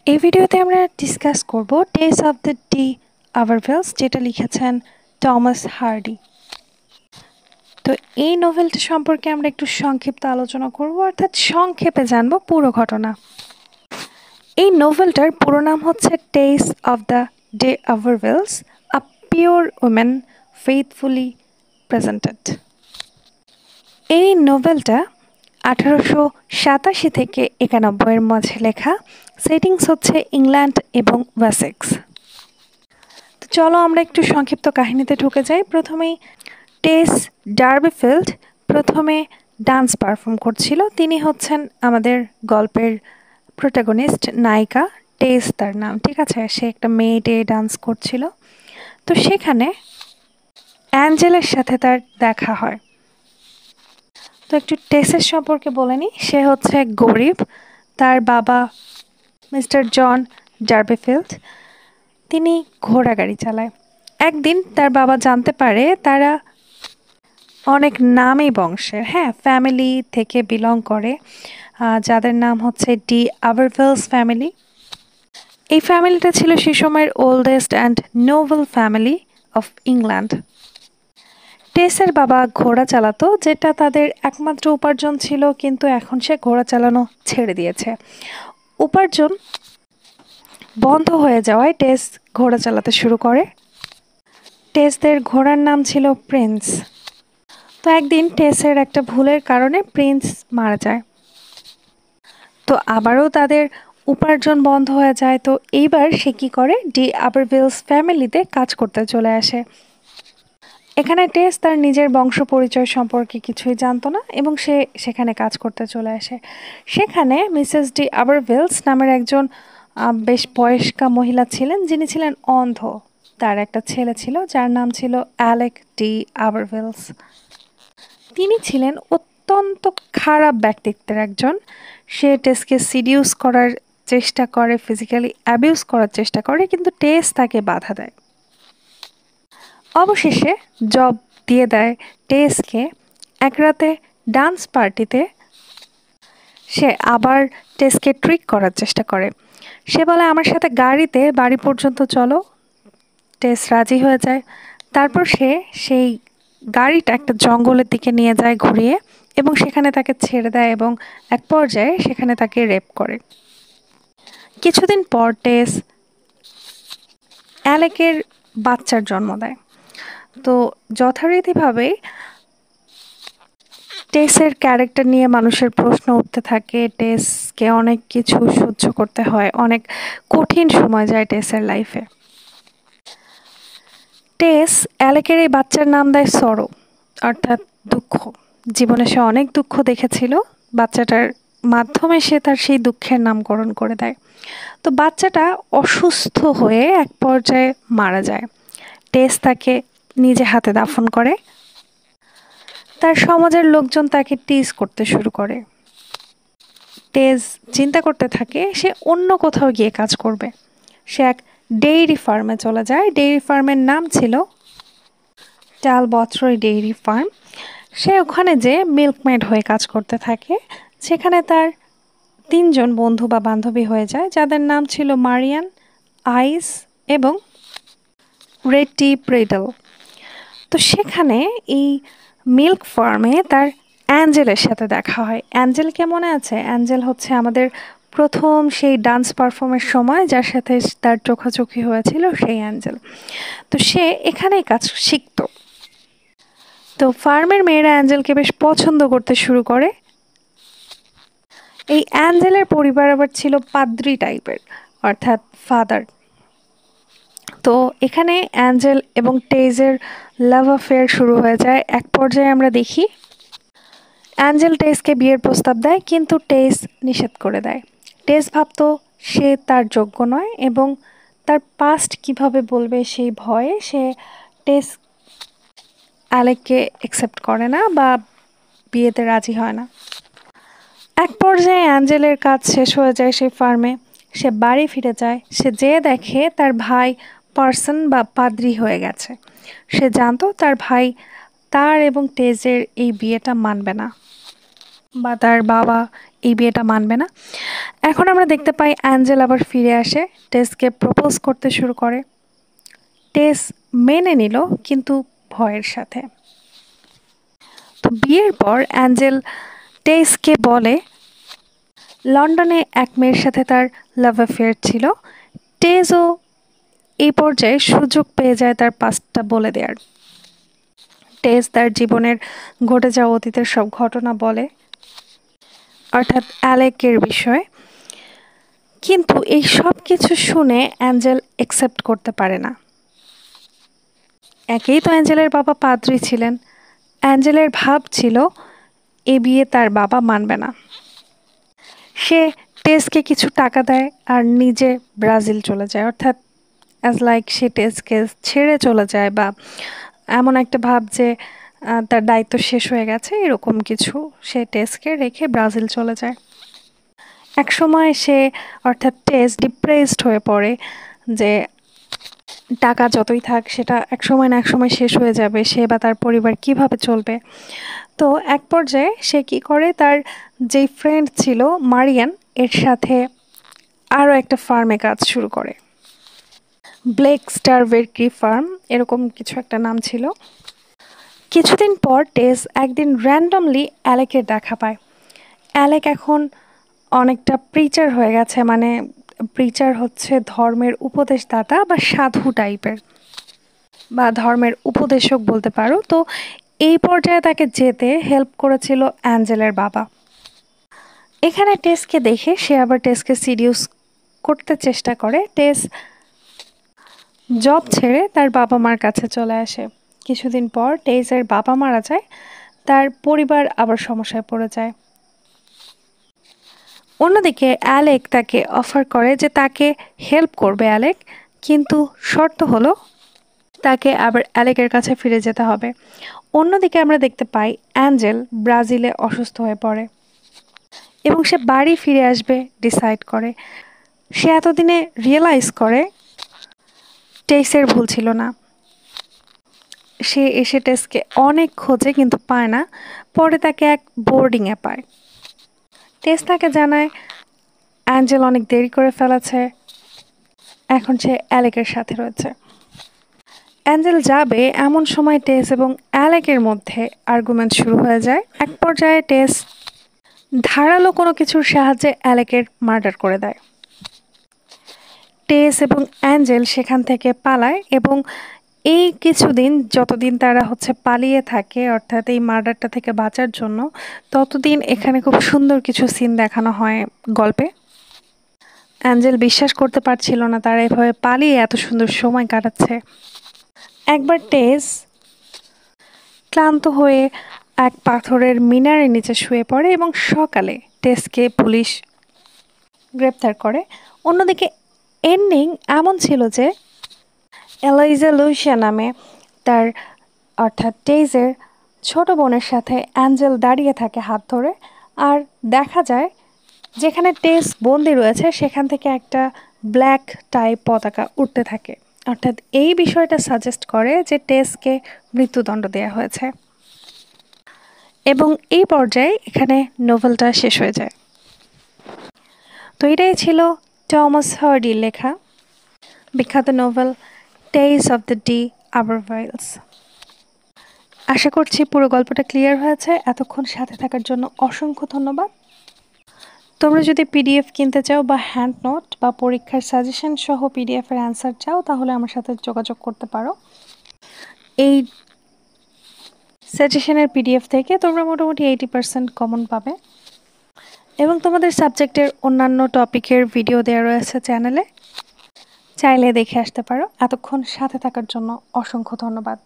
এই ভিডিওতে আমরা ডিসকাস করব টেস অফ দ্য ডি আভারভেলস, যেটা লিখেছেন টমাস হার্ডি। তো এই নোভেলটা সম্পর্কে আমরা একটু সংক্ষিপ্ত আলোচনা করব, অর্থাৎ সংক্ষেপে জানব পুরো ঘটনা। এই নোভেলটার পুরো নাম হচ্ছে Tess of the d'Urbervilles, a pure woman faithfully presented. এই নোভেলটা 1887 থেকে 91 মাঝে লেখা। সেটিংস হচ্ছে ইংল্যান্ড এবং ওয়েসেক্স। তো চলো আমরা একটু সংক্ষিপ্ত কাহিনীতে ঢুকে যাই। প্রথমেই টেস ডার্বিফিল্ড প্রথমে ডান্স পারফর্ম করছিল। তিনি হচ্ছেন আমাদের গল্পের প্রোটাগনিস্ট, নায়িকা। টেস তার নাম, ঠিক আছে। সে একটা মেয়েটে ডান্স করছিল। তো সেখানে অ্যাঞ্জেলের সাথে তার দেখা হয়। তো একটু টেসের সম্পর্কে বলে নিই। সে হচ্ছে গরিব। তার বাবা মিস্টার জন ডার্বিফিল্ড, তিনি ঘোড়া গাড়ি চালায়। একদিন তার বাবা জানতে পারে তারা অনেক নামী বংশের, ফ্যামিলি থেকে বিলং করে, যাদের নাম হচ্ছে ডি আভারভেলস ফ্যামিলি। এই ফ্যামিলিটা ছিল সে সময়ের oldest and noble family of England. টেসের বাবা ঘোড়া চালাতো, যেটা তাদের একমাত্র উপার্জন ছিল, কিন্তু এখন সে ঘোড়া চালানো ছেড়ে দিয়েছে। উপার্জন বন্ধ হয়ে যাওয়ায় টেস ঘোড়া চালাতে শুরু করে। টেসদের ঘোড়ার নাম ছিল প্রিন্স। তো একদিন টেসের একটা ভুলের কারণে প্রিন্স মারা যায়। তো আবারও তাদের উপার্জন বন্ধ হয়ে যায়। তো এইবার সে কী করে, ডি আভারভেলস ফ্যামিলিতে কাজ করতে চলে আসে। এখানে টেস তার নিজের বংশ পরিচয় সম্পর্কে কিছুই জানতো না এবং সে সেখানে কাজ করতে চলে আসে। সেখানে মিসেস ডি আভারভেলস নামের একজন বেশ বয়স্কা মহিলা ছিলেন, যিনি ছিলেন অন্ধ। তার একটা ছেলে ছিল যার নাম ছিল অ্যালেক ডি আভারভেলস। তিনি ছিলেন অত্যন্ত খারাপ ব্যক্তিত্বের একজন। সে টেসকে সিডিউস করার চেষ্টা করে, ফিজিক্যালি অ্যাবিউজ করার চেষ্টা করে, কিন্তু টেস তাকে বাধা দেয়। অবশেষে জব দিয়ে দেয় টেসকে। এক রাতে ডান্স পার্টিতে সে আবার টেসকে ট্রিক করার চেষ্টা করে। সে বলে, আমার সাথে গাড়িতে বাড়ি পর্যন্ত চলো। টেস রাজি হয়ে যায়। তারপর সে সেই গাড়িটা একটা জঙ্গলের দিকে নিয়ে যায় ঘুরিয়ে, এবং সেখানে তাকে ছেড়ে দেয় এবং এক পর্যায়ে সেখানে তাকে রেপ করে। কিছুদিন পর টেস অ্যালেকের বাচ্চার জন্ম দেয়। তো যথারীতিভাবে টেসের ক্যারেক্টার নিয়ে মানুষের প্রশ্ন উঠতে থাকে। টেসকে অনেক কিছু সহ্য করতে হয়, অনেক কঠিন সময় যায় টেসের লাইফে। টেস অ্যালেকের এই বাচ্চার নাম দেয় সরো, অর্থাৎ দুঃখ। জীবনে সে অনেক দুঃখ দেখেছিল, বাচ্চাটার মাধ্যমে সে তার সেই দুঃখের নামকরণ করে দেয়। তো বাচ্চাটা অসুস্থ হয়ে এক পর্যায়ে মারা যায়। টেস তাকে নিজে হাতে দাফন করে। তার সমাজের লোকজন তাকে টিজ করতে শুরু করে। টেস চিন্তা করতে থাকে সে অন্য কোথাও গিয়ে কাজ করবে। সে এক ডেইরি ফার্মে চলে যায়। ডেইরি ফার্মের নাম ছিল টালবট্রয় ডেইরি ফার্ম। সে ওখানে যে মিল্কমেড হয়ে কাজ করতে থাকে। সেখানে তার 3 জন বন্ধু বা বান্ধবী হয়ে যায়, যাদের নাম ছিল মারিয়ান, আইস এবং রেডি প্রেডল। তো সেখানে এই মিল্ক ফার্মে তার অ্যাঞ্জেলের সাথে দেখা হয়। অ্যাঞ্জেলকে মনে আছে? অ্যাঞ্জেল হচ্ছে আমাদের প্রথম সেই ডান্স পারফর্মের সময় যার সাথে তার চোখাচোখি হয়েছিল, সেই অ্যাঞ্জেল। তো সে এখানেই কাজ শিখত। তো ফার্মের মেয়েরা অ্যাঞ্জেলকে বেশ পছন্দ করতে শুরু করে। এই অ্যাঞ্জেলের পরিবার আবার ছিল পাদ্রি টাইপের, অর্থাৎ ফাদার। তো এখানে অ্যাঞ্জেল এবং টেজের লাভ অ্যাফেয়ার শুরু হয়ে যায়। এক পর্যায়ে আমরা দেখি অ্যাঞ্জেল টেসকে বিয়ের প্রস্তাব দেয়, কিন্তু টেস নিষেধ করে দেয়। টেস ভাবতো সে তার যোগ্য নয় এবং তার পাস্ট কিভাবে বলবে সেই ভয়ে সে টেস অ্যালেককে অ্যাকসেপ্ট করে না বা বিয়েতে রাজি হয় না। এক পর্যায়ে অ্যাঞ্জেলের কাজ শেষ হয়ে যায় সেই ফার্মে। সে বাড়ি ফিরে যায়। সে যেয়ে দেখে তার ভাই পার্সন বা পাদ্রি হয়ে গেছে। সে জানতো তার ভাই তার এবং টেজের এই বিয়েটা মানবে না। বা তার বাবা এই বিয়েটা মানবে না। এখন আমরা দেখতে পাই অ্যাঞ্জেল আবার ফিরে আসে, টেসকে প্রপোজ করতে শুরু করে। টেস মেনে নিল, কিন্তু ভয়ের সাথে। তো বিয়ের পর অ্যাঞ্জেল টেসকে বলে লন্ডনে এক মেয়ের সাথে তার লাভ অ্যাফেয়ার ছিল। টেসও এই পর্যায়ে সুযোগ পেয়ে যায় তার পাস্টটা বলে দেওয়ার। টেস তার জীবনের ঘটে যাওয়া অতীতের সব ঘটনা বলে, অর্থাৎ অ্যালেকের বিষয়। কিন্তু এই সব কিছু শুনে অ্যাঞ্জেল অ্যাকসেপ্ট করতে পারে না। একেই তো অ্যাঞ্জেলের বাবা পাদ্রী ছিলেন। অ্যাঞ্জেলের ভাব ছিল এ বিয়ে তার বাবা মানবে না। সে টেসকে কিছু টাকা দেয় আর নিজে ব্রাজিল চলে যায়, অর্থাৎ অ্যাজ লাইক সে টেসকে ছেড়ে চলে যায়, বা এমন একটা ভাব যে তার দায়িত্ব শেষ হয়ে গেছে, এরকম কিছু। সে টেসকে রেখে ব্রাজিল চলে যায়। এক সময় সে, অর্থাৎ টেস, ডিপ্রেসড হয়ে পড়ে যে টাকা যতই থাক সেটা এক সময় না এক সময় শেষ হয়ে যাবে, সে বা তার পরিবার কিভাবে চলবে। তো এক পর্যায়ে সে কি করে, তার যেই ফ্রেন্ড ছিল মারিয়ান, এর সাথে আরও একটা ফার্মে কাজ শুরু করে। ব্লেক স্টারভেরকি ফার্ম, এরকম কিছু একটা নাম ছিল। কিছুদিন পর টেস একদিন র্যান্ডমলি অ্যালেকের দেখা পায়। অ্যালেক এখন অনেকটা প্রিচার হয়ে গেছে, মানে প্রিচার হচ্ছে ধর্মের উপদেশদাতা বা সাধু টাইপের, বা ধর্মের উপদেশক বলতে পারো। তো এই পর্যায়ে তাকে যেতে হেল্প করেছিল অ্যাঞ্জেলের বাবা। এখানে টেসকে দেখে সে আবার টেসকে সিডিউস করতে চেষ্টা করে। টেস জব ছেড়ে তার বাবা মার কাছে চলে আসে। কিছুদিন পর টেসের বাবা মারা যায়, তার পরিবার আবার সমস্যায় পড়ে যায়। অন্যদিকে অ্যালেক তাকে অফার করে যে তাকে হেল্প করবে অ্যালেক, কিন্তু শর্ত হলো তাকে আবার অ্যালেকের কাছে ফিরে যেতে হবে। অন্যদিকে আমরা দেখতে পাই অ্যাঞ্জেল ব্রাজিলে অসুস্থ হয়ে পড়ে এবং সে বাড়ি ফিরে আসবে ডিসাইড করে। সে এতদিনে রিয়েলাইজ করে টেসের ভুল ছিল না। সে এসে টেসকে অনেক খোঁজে কিন্তু পায় না। পরে তাকে এক বোর্ডিংয়ে পায়। টেস তাকে জানায় অ্যাঞ্জেল অনেক দেরি করে ফেলেছে, এখন সে অ্যালেকের সাথে রয়েছে। অ্যাঞ্জেল যাবে এমন সময় টেস এবং অ্যালেকের মধ্যে আর্গুমেন্ট শুরু হয়ে যায়। এক পর্যায়ে টেস ধারালো কোনো কিছুর সাহায্যে অ্যালেকের মার্ডার করে দেয়। টেস এবং অ্যাঞ্জেল সেখান থেকে পালায় এবং এই কিছুদিন, যতদিন তারা পালিয়ে থাকে, অর্থাৎ এই মার্ডারটা থেকে বাঁচার জন্য, ততদিন এখানে খুব সুন্দর কিছু সিন দেখানো হয় গল্পে। অ্যাঞ্জেল বিশ্বাস করতে পারছিল না তারা এভাবে পালিয়ে এত সুন্দর সময় কাটাচ্ছে। একবার টেস ক্লান্ত হয়ে এক পাথরের মিনারের নিচে শুয়ে পড়ে এবং সকালে টেসকে পুলিশ গ্রেপ্তার করে। অন্যদিকে এন্ডিং এমন ছিল যে এলাইজা লুইসিয়া নামে তার, অর্থাৎ টেসের ছোট বোনের সাথে অ্যাঞ্জেল দাঁড়িয়ে থাকে হাত ধরে, আর দেখা যায় যেখানে টেস বন্দি রয়েছে সেখান থেকে একটা ব্ল্যাক টাইপ পতাকা উঠতে থাকে, অর্থাৎ এই বিষয়টা সাজেস্ট করে যে টেসকে মৃত্যুদণ্ড দেওয়া হয়েছে। এবং এই পর্যায়ে এখানে নোভেলটা শেষ হয়ে যায়। তো এটাই ছিল টমাস হার্ডির লেখা বিখ্যাত novel Tess of the d'Urbervilles. আশা করছি পুরো গল্পটা ক্লিয়ার হয়েছে। এতক্ষণ সাথে থাকার জন্য অসংখ্য ধন্যবাদ। তোমরা যদি পিডিএফ কিনতে চাও বা হ্যান্ড নোট বা পরীক্ষার সাজেশন সহ পিডিএফের অ্যান্সার চাও, তাহলে আমার সাথে যোগাযোগ করতে পারো। এই সাজেশনের পিডিএফ থেকে তোমরা মোটামুটি 80% কমন পাবে এবং তোমাদের সাবজেক্টের অন্যান্য টপিকের ভিডিও দেওয়া রয়েছে চ্যানেলে, চাইলে দেখে আসতে পারো। এতক্ষণ সাথে থাকার জন্য অসংখ্য ধন্যবাদ।